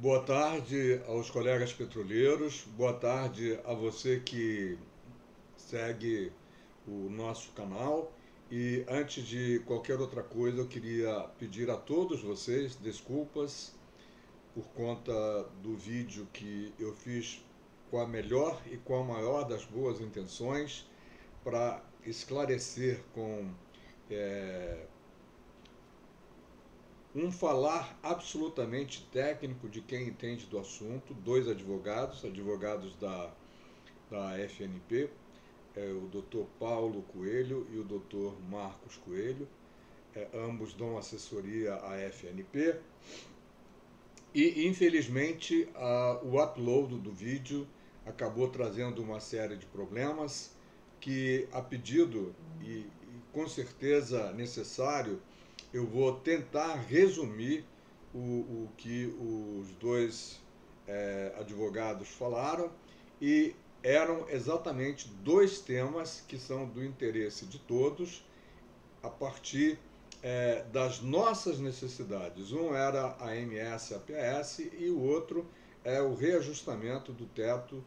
Boa tarde aos colegas petroleiros, boa tarde a você que segue o nosso canal. E antes de qualquer outra coisa, eu queria pedir a todos vocês desculpas por conta do vídeo que eu fiz com a melhor e com a maior das boas intenções para esclarecer com um falar absolutamente técnico de quem entende do assunto, dois advogados da FNP, o Dr. Paulo Coelho e o Dr. Marcos Coelho, ambos dão assessoria à FNP, e infelizmente o upload do vídeo acabou trazendo uma série de problemas que, a pedido e com certeza necessário, eu vou tentar resumir o que os dois advogados falaram, e eram exatamente dois temas que são do interesse de todos a partir das nossas necessidades. Um era a AMS-APS e o outro é o reajustamento do teto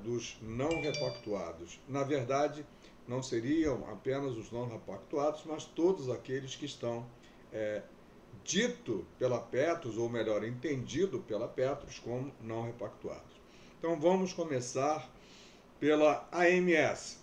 dos não repactuados. Na verdade, não seriam apenas os não repactuados, mas todos aqueles que estão dito pela Petros, ou melhor, entendido pela Petros como não repactuados. Então vamos começar pela AMS.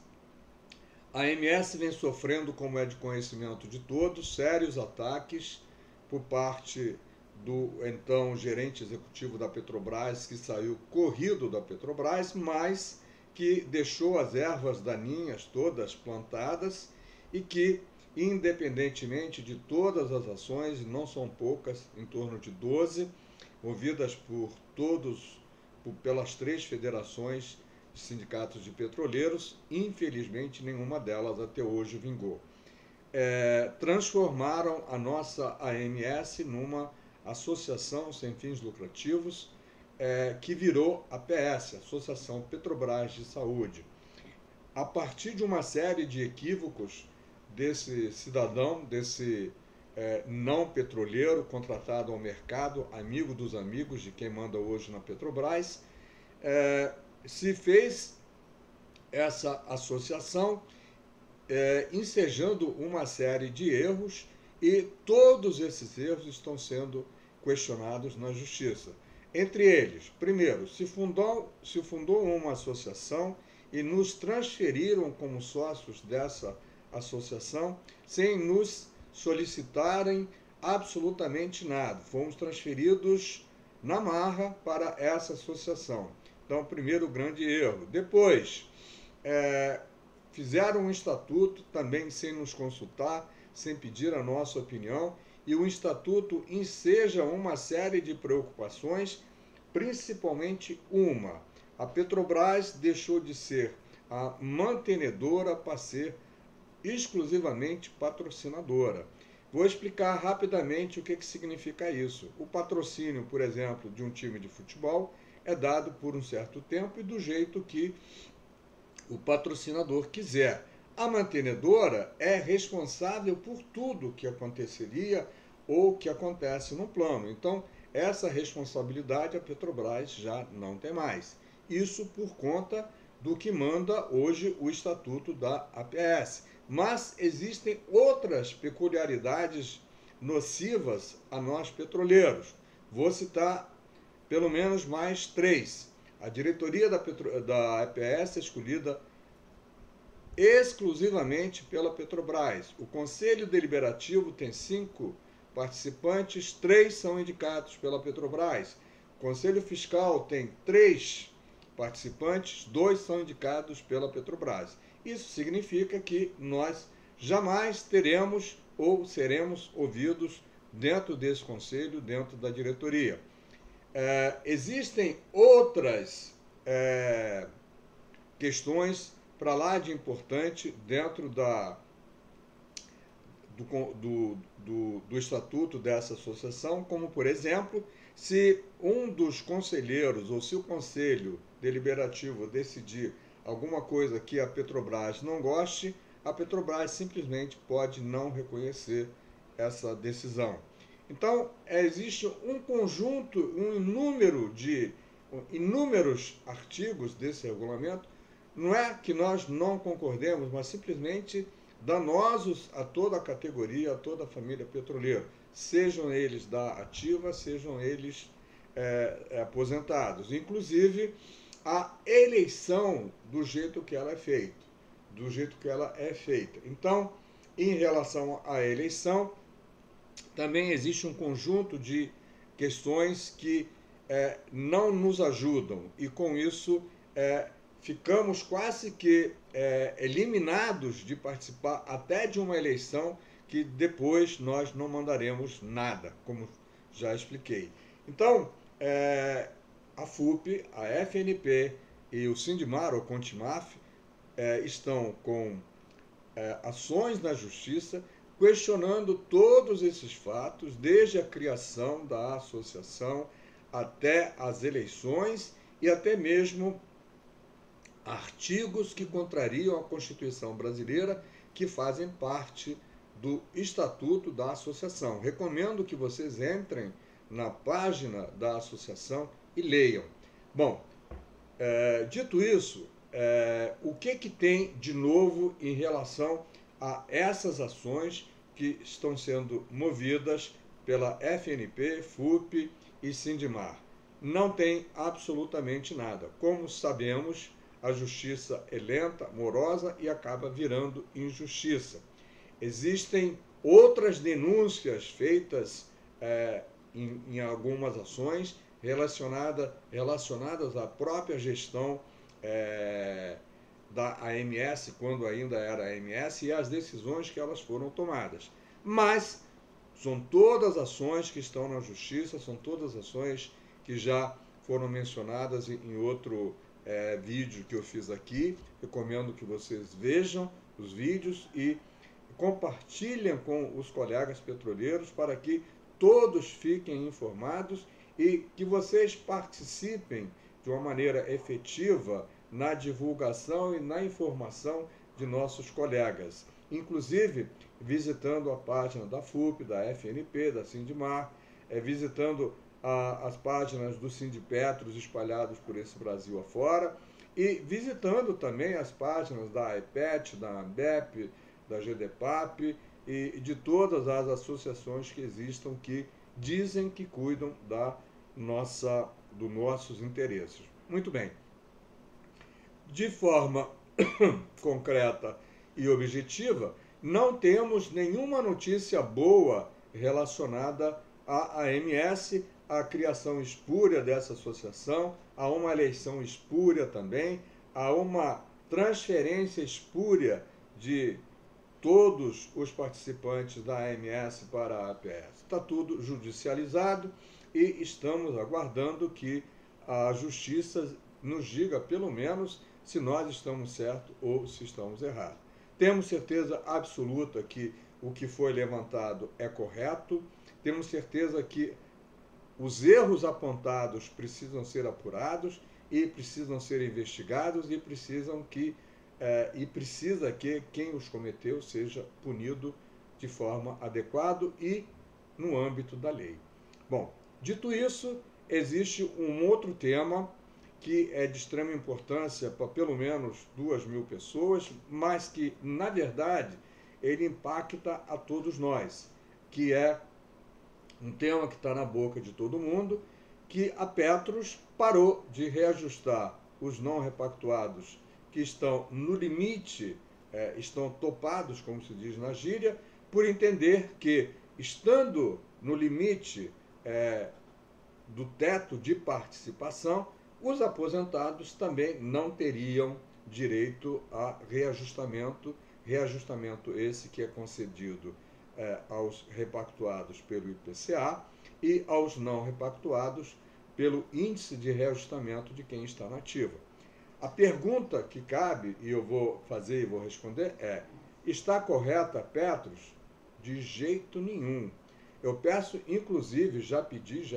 A AMS vem sofrendo, como é de conhecimento de todos, sérios ataques por parte do então gerente executivo da Petrobras, que saiu corrido da Petrobras, mas que deixou as ervas daninhas todas plantadas e que, independentemente de todas as ações, e não são poucas, em torno de 12, movidas pelas três federações de sindicatos de petroleiros, infelizmente nenhuma delas até hoje vingou. Transformaram a nossa AMS numa associação sem fins lucrativos, que virou a PS, Associação Petrobras de Saúde. A partir de uma série de equívocos desse cidadão, desse não petroleiro contratado ao mercado, amigo dos amigos de quem manda hoje na Petrobras, se fez essa associação ensejando uma série de erros, e todos esses erros estão sendo questionados na justiça. Entre eles, primeiro, se fundou uma associação e nos transferiram como sócios dessa associação sem nos solicitarem absolutamente nada. Fomos transferidos na marra para essa associação. Então, primeiro grande erro. Depois, fizeram um estatuto também sem nos consultar, sem pedir a nossa opinião, e o estatuto enseja uma série de preocupações, principalmente uma: a Petrobras deixou de ser a mantenedora para ser exclusivamente patrocinadora. Vou explicar rapidamente o que significa isso. O patrocínio, por exemplo, de um time de futebol é dado por um certo tempo e do jeito que o patrocinador quiser. A mantenedora é responsável por tudo que aconteceria ou que acontece no plano. Então, essa responsabilidade a Petrobras já não tem mais. Isso por conta do que manda hoje o Estatuto da APS. Mas existem outras peculiaridades nocivas a nós petroleiros. Vou citar pelo menos mais três. A diretoria da APS é escolhida exclusivamente pela Petrobras. O Conselho Deliberativo tem 5 participantes, 3 são indicados pela Petrobras. O Conselho Fiscal tem 3 participantes, 2 são indicados pela Petrobras. Isso significa que nós jamais teremos ou seremos ouvidos dentro desse conselho, dentro da diretoria. Existem outras questões para lá de importante dentro do estatuto dessa associação, como, por exemplo, se um dos conselheiros ou se o conselho deliberativo decidir alguma coisa que a Petrobras não goste, a Petrobras simplesmente pode não reconhecer essa decisão. Então, existe um conjunto, inúmeros artigos desse regulamento. Não é que nós não concordemos, mas simplesmente danosos a toda a categoria, a toda a família petroleira, sejam eles da ativa, sejam eles aposentados. Inclusive, a eleição do jeito que ela é feita, Então, em relação à eleição, também existe um conjunto de questões que não nos ajudam e, com isso, ficamos quase que eliminados de participar até de uma eleição que depois nós não mandaremos nada, como já expliquei. Então, a FUP, a FNP e o Sindimar, ou Contimaf, estão com ações na justiça questionando todos esses fatos, desde a criação da associação até as eleições e até mesmo artigos que contrariam a Constituição brasileira, que fazem parte do Estatuto da Associação. Recomendo que vocês entrem na página da associação e leiam. Bom, dito isso, o que tem de novo em relação a essas ações que estão sendo movidas pela FNP, FUP e Sindimar? Não tem absolutamente nada. Como sabemos, a justiça é lenta, morosa e acaba virando injustiça. Existem outras denúncias feitas em algumas ações relacionadas à própria gestão da AMS, quando ainda era AMS, e às decisões que elas foram tomadas. Mas são todas ações que estão na justiça, são todas ações que já foram mencionadas em outro vídeo que eu fiz aqui. Recomendo que vocês vejam os vídeos e compartilhem com os colegas petroleiros para que todos fiquem informados e que vocês participem de uma maneira efetiva na divulgação e na informação de nossos colegas, inclusive visitando a página da FUP, da FNP, da Sindimar, visitando as páginas do Sindipetros espalhados por esse Brasil afora e visitando também as páginas da AEPET, da ANBEP, da GDPAP e de todas as associações que existam que dizem que cuidam dos nossos interesses. Muito bem. De forma concreta e objetiva, não temos nenhuma notícia boa relacionada à AMS, à criação espúria dessa associação, a uma eleição espúria também, a uma transferência espúria de todos os participantes da AMS para a APS. Está tudo judicializado e estamos aguardando que a justiça nos diga, pelo menos, se nós estamos certos ou se estamos errados. Temos certeza absoluta que o que foi levantado é correto, temos certeza que os erros apontados precisam ser apurados e precisam ser investigados e precisa que quem os cometeu seja punido de forma adequada e no âmbito da lei. Bom, dito isso, existe um outro tema que é de extrema importância para pelo menos 2.000 pessoas, mas que, na verdade, ele impacta a todos nós, que é um tema que está na boca de todo mundo, que a Petros parou de reajustar os não repactuados que estão no limite, estão topados, como se diz na gíria, por entender que, estando no limite do teto de participação, os aposentados também não teriam direito a reajustamento esse que é concedido aos repactuados pelo IPCA e aos não repactuados pelo índice de reajustamento de quem está na ativa. A pergunta que cabe, e eu vou fazer e vou responder, está correta a Petros? De jeito nenhum. Eu peço, inclusive, já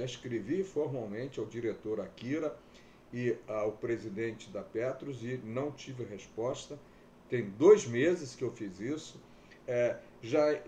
escrevi formalmente ao diretor Akira e ao presidente da Petros e não tive resposta. Tem 2 meses que eu fiz isso. Já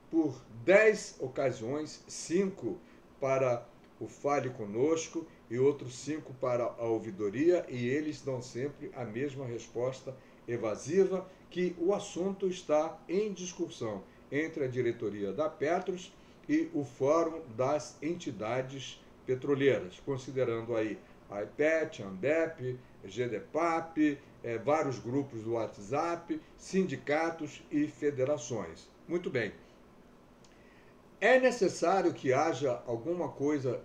por 10 ocasiões, 5 para o Fale Conosco e outros 5 para a ouvidoria, e eles dão sempre a mesma resposta evasiva, que o assunto está em discussão entre a diretoria da Petros e o Fórum das Entidades Petroleiras, considerando aí a IPET, a Ambep, GDPAP, vários grupos do WhatsApp, sindicatos e federações. Muito bem. É necessário que haja alguma coisa,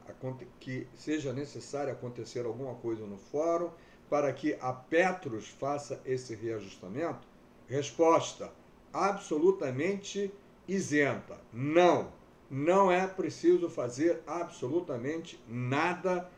que seja necessário acontecer alguma coisa no fórum para que a Petros faça esse reajustamento? Resposta: absolutamente isenta. Não, não é preciso fazer absolutamente nada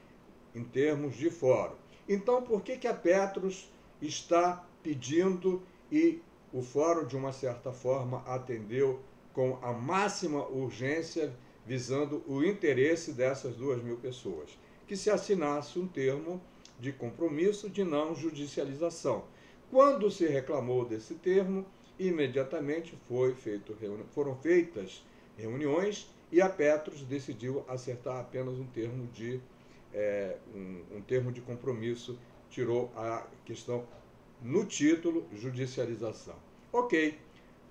em termos de fórum. Então, por que a Petros está pedindo e o fórum, de uma certa forma, atendeu com a máxima urgência, visando o interesse dessas 2.000 pessoas? Que se assinasse um termo de compromisso de não judicialização. Quando se reclamou desse termo, imediatamente foram feitas reuniões e a Petros decidiu acertar apenas um termo de compromisso, tirou a questão no título, judicialização. Ok.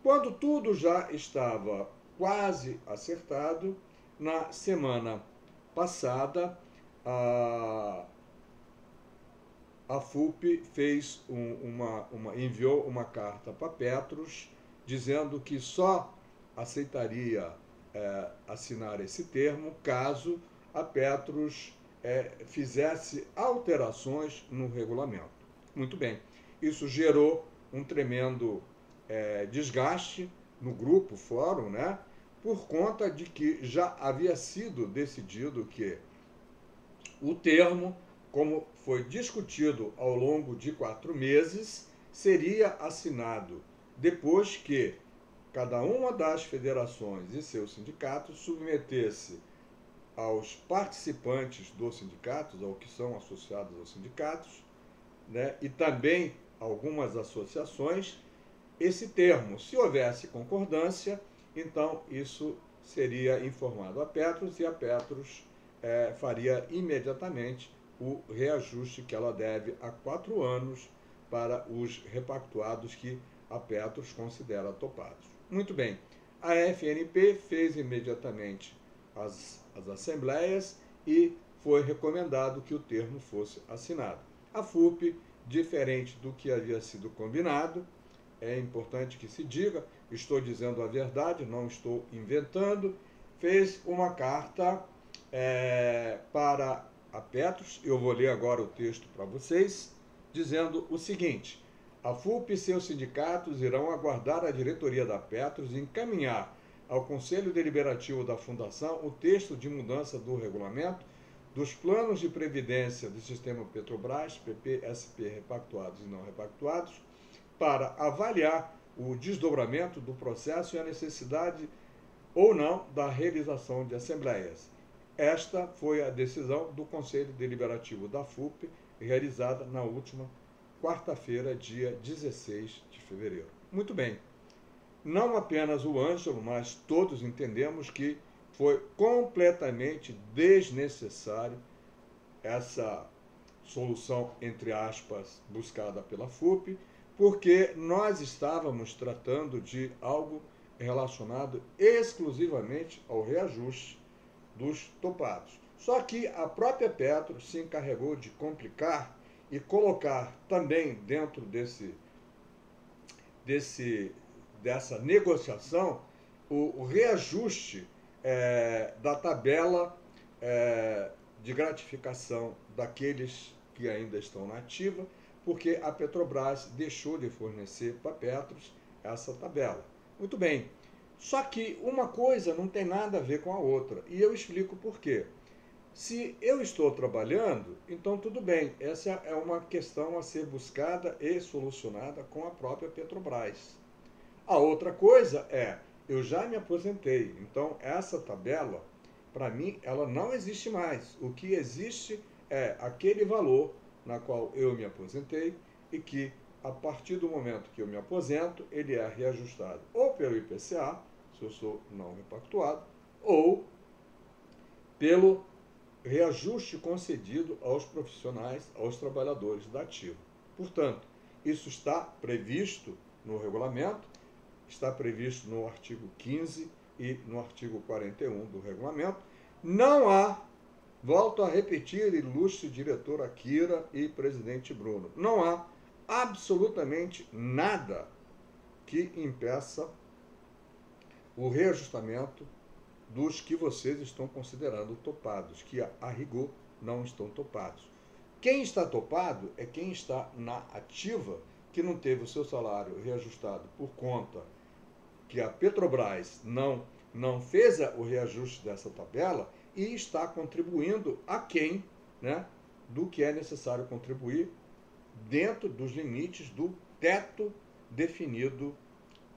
Quando tudo já estava quase acertado, na semana passada, a FUP enviou uma carta para Petros, dizendo que só aceitaria assinar esse termo caso a Petros fizesse alterações no regulamento. Muito bem. Isso gerou um tremendo desgaste no grupo, fórum, né? Por conta de que já havia sido decidido que o termo, como foi discutido ao longo de 4 meses, seria assinado depois que cada uma das federações e seus sindicatos submetesse aos participantes dos sindicatos, ao que são associados aos sindicatos, né, e também algumas associações, esse termo. Se houvesse concordância, então isso seria informado à Petros e a Petros faria imediatamente o reajuste que ela deve há 4 anos para os repactuados que a Petros considera topados. Muito bem, a FNP fez imediatamente as assembleias e foi recomendado que o termo fosse assinado. A FUP, diferente do que havia sido combinado, é importante que se diga, estou dizendo a verdade, não estou inventando, fez uma carta para a Petros, eu vou ler agora o texto para vocês, dizendo o seguinte: a FUP e seus sindicatos irão aguardar a diretoria da Petros e encaminhar ao Conselho Deliberativo da Fundação o texto de mudança do regulamento dos planos de previdência do sistema Petrobras, PP, SP repactuados e não repactuados, para avaliar o desdobramento do processo e a necessidade ou não da realização de assembleias. Esta foi a decisão do Conselho Deliberativo da FUP, realizada na última quarta-feira, dia 16 de fevereiro. Muito bem. Não apenas o Ângelo, mas todos entendemos que foi completamente desnecessário essa solução, entre aspas, buscada pela FUP, porque nós estávamos tratando de algo relacionado exclusivamente ao reajuste dos topados. Só que a própria Petros se encarregou de complicar e colocar também dentro dessa negociação o reajuste da tabela de gratificação daqueles que ainda estão na ativa, porque a Petrobras deixou de fornecer para a Petros essa tabela. Muito bem, só que uma coisa não tem nada a ver com a outra, e eu explico por quê. Se eu estou trabalhando, então tudo bem, essa é uma questão a ser buscada e solucionada com a própria Petrobras. A outra coisa eu já me aposentei, então essa tabela, para mim, ela não existe mais. O que existe é aquele valor na qual eu me aposentei e que, a partir do momento que eu me aposento, ele é reajustado ou pelo IPCA se eu sou não repactuado, ou pelo reajuste concedido aos profissionais, aos trabalhadores da ativa. Portanto, isso está previsto no regulamento, está previsto no artigo 15 e no artigo 41 do regulamento. Não há, volto a repetir, ilustre diretor Akira e presidente Bruno, não há absolutamente nada que impeça o reajustamento dos que vocês estão considerando topados, que a rigor não estão topados. Quem está topado é quem está na ativa, que não teve o seu salário reajustado por conta que a Petrobras não fez o reajuste dessa tabela e está contribuindo aquém, né, do que é necessário contribuir dentro dos limites do teto definido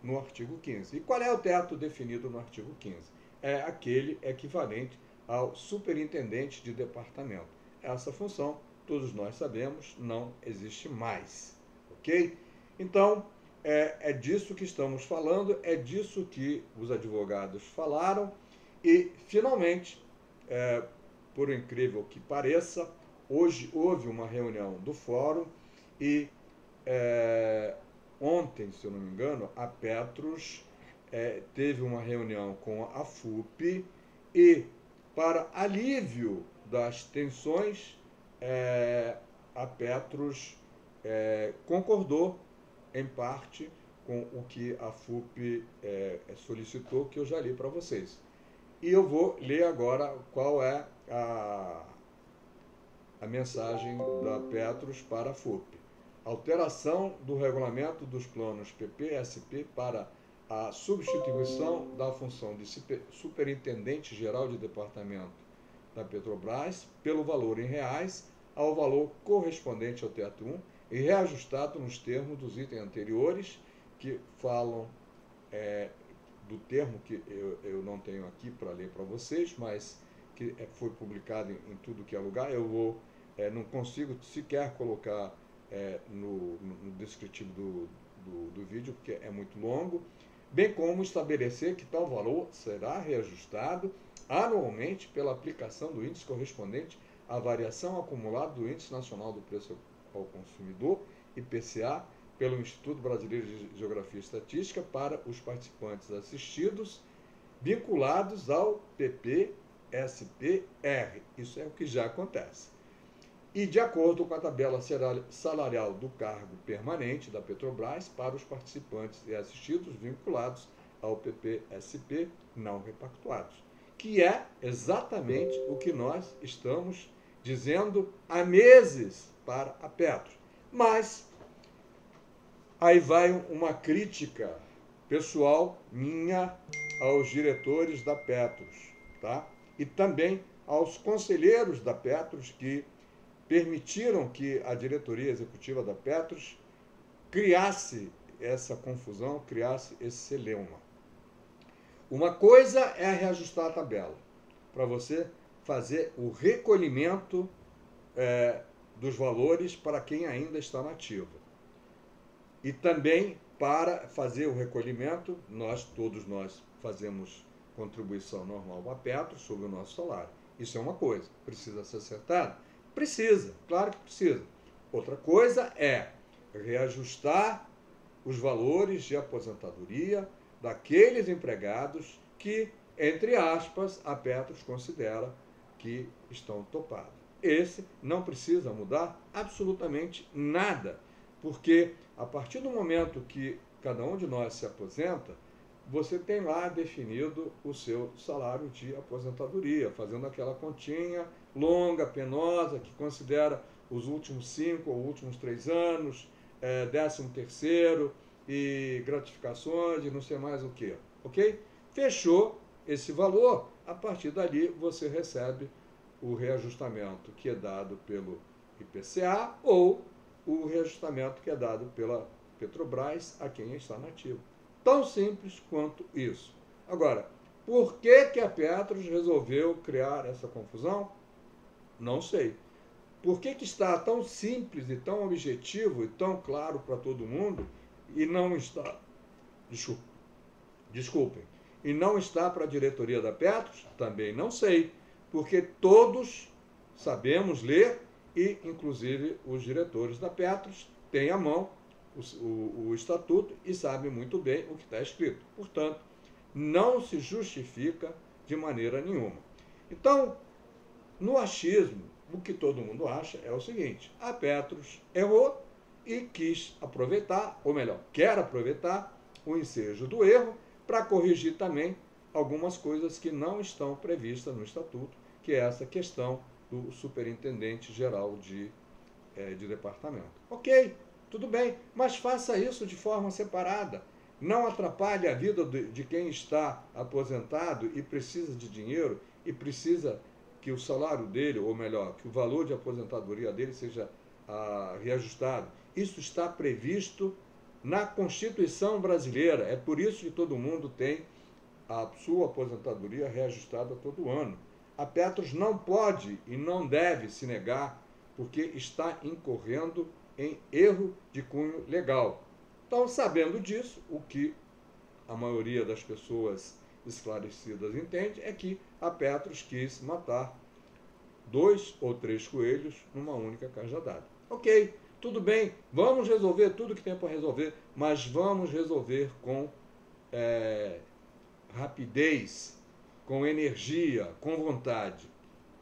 no artigo 15. E qual é o teto definido no artigo 15? É aquele equivalente ao superintendente de departamento. Essa função, todos nós sabemos, não existe mais, ok? Então, é disso que estamos falando, é disso que os advogados falaram e, finalmente, por incrível que pareça, hoje houve uma reunião do fórum e ontem, se eu não me engano, a Petros teve uma reunião com a FUP e, para alívio das tensões, a Petros concordou, em parte, com o que a FUP solicitou, que eu já li para vocês. E eu vou ler agora qual é a mensagem da Petros para a FUP. Alteração do regulamento dos planos PP-SP para a substituição da função de superintendente-geral de departamento da Petrobras pelo valor em reais ao valor correspondente ao teto 1 e reajustado nos termos dos itens anteriores, que falam do termo que eu não tenho aqui para ler para vocês, mas que foi publicado em tudo que é lugar. Eu vou, não consigo sequer colocar no descritivo do vídeo, porque é muito longo, bem como estabelecer que tal valor será reajustado anualmente pela aplicação do índice correspondente à variação acumulada do Índice Nacional do Preço ao Consumidor, IPCA, pelo Instituto Brasileiro de Geografia e Estatística para os participantes assistidos vinculados ao PP-SPR. Isso é o que já acontece. E de acordo com a tabela salarial do cargo permanente da Petrobras para os participantes e assistidos vinculados ao PP-SP não repactuados, que é exatamente o que nós estamos dizendo há meses para a Petros. Mas aí vai uma crítica pessoal minha aos diretores da Petros, tá? E também aos conselheiros da Petros que permitiram que a diretoria executiva da Petros criasse essa confusão, criasse esse celeuma. Uma coisa é reajustar a tabela, para você fazer o recolhimento dos valores para quem ainda está na ativa. E também para fazer o recolhimento, todos nós fazemos contribuição normal à Petros sobre o nosso salário. Isso é uma coisa. Precisa ser acertado? Precisa, claro que precisa. Outra coisa é reajustar os valores de aposentadoria daqueles empregados que, entre aspas, a Petros considera que estão topados. Esse não precisa mudar absolutamente nada, porque a partir do momento que cada um de nós se aposenta, você tem lá definido o seu salário de aposentadoria, fazendo aquela continha longa, penosa, que considera os últimos 5 ou últimos 3 anos, 13º e gratificações e não sei mais o que, ok? Fechou esse valor, a partir dali você recebe o reajustamento que é dado pelo IPCA ou o reajustamento que é dado pela Petrobras a quem está na ativa. Tão simples quanto isso. Agora, por que a Petros resolveu criar essa confusão? Não sei. Por que está tão simples e tão objetivo e tão claro para todo mundo e não está... Desculpem. e não está para a diretoria da Petros? Também não sei, porque todos sabemos ler e, inclusive, os diretores da Petros têm à mão o estatuto e sabem muito bem o que está escrito. Portanto, não se justifica de maneira nenhuma. Então, no achismo, o que todo mundo acha é o seguinte: a Petros errou e quis aproveitar, ou melhor, quer aproveitar o ensejo do erro para corrigir também algumas coisas que não estão previstas no estatuto, que é essa questão do superintendente geral de departamento. Ok, tudo bem, mas faça isso de forma separada. Não atrapalhe a vida de quem está aposentado e precisa de dinheiro e precisa que o salário dele, ou melhor, que o valor de aposentadoria dele seja reajustado. Isso está previsto na Constituição brasileira. É por isso que todo mundo tem a sua aposentadoria reajustada todo ano. A Petros não pode e não deve se negar, porque está incorrendo em erro de cunho legal. Então, sabendo disso, o que a maioria das pessoas esclarecidas entende é que a Petros quis matar 2 ou 3 coelhos numa única cajadada. Ok, tudo bem, vamos resolver tudo que tem para resolver, mas vamos resolver com rapidez, com energia, com vontade.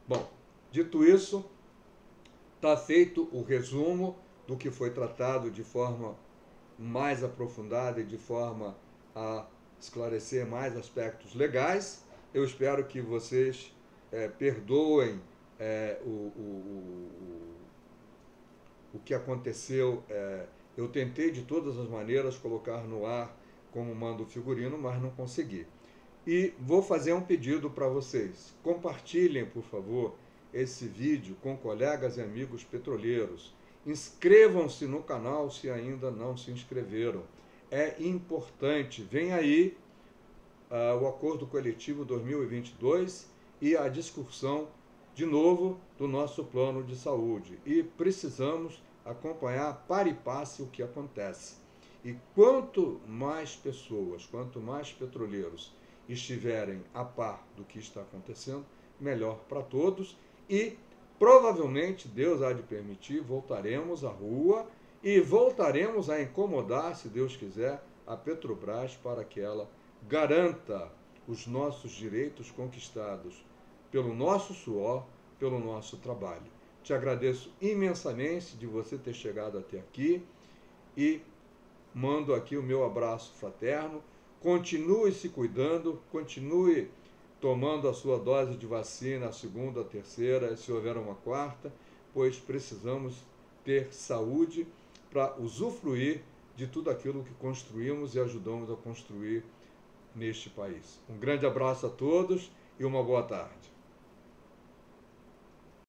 Bom, dito isso, está feito o resumo do que foi tratado de forma mais aprofundada e de forma a esclarecer mais aspectos legais. Eu espero que vocês perdoem o que aconteceu. Eu tentei de todas as maneiras colocar no ar como manda o figurino, mas não consegui. E vou fazer um pedido para vocês. Compartilhem, por favor, esse vídeo com colegas e amigos petroleiros. Inscrevam-se no canal se ainda não se inscreveram. É importante. Vem aí o Acordo Coletivo 2022 e a discussão, de novo, do nosso plano de saúde. E precisamos acompanhar para e passe o que acontece. E quanto mais pessoas, quanto mais petroleiros estiverem a par do que está acontecendo, melhor para todos. E provavelmente, Deus há de permitir, voltaremos à rua e voltaremos a incomodar, se Deus quiser, a Petrobras para que ela garanta os nossos direitos conquistados pelo nosso suor, pelo nosso trabalho. Te agradeço imensamente de você ter chegado até aqui e mando aqui o meu abraço fraterno. Continue se cuidando, continue tomando a sua dose de vacina, a segunda, a terceira, se houver uma quarta, pois precisamos ter saúde para usufruir de tudo aquilo que construímos e ajudamos a construir neste país. Um grande abraço a todos e uma boa tarde.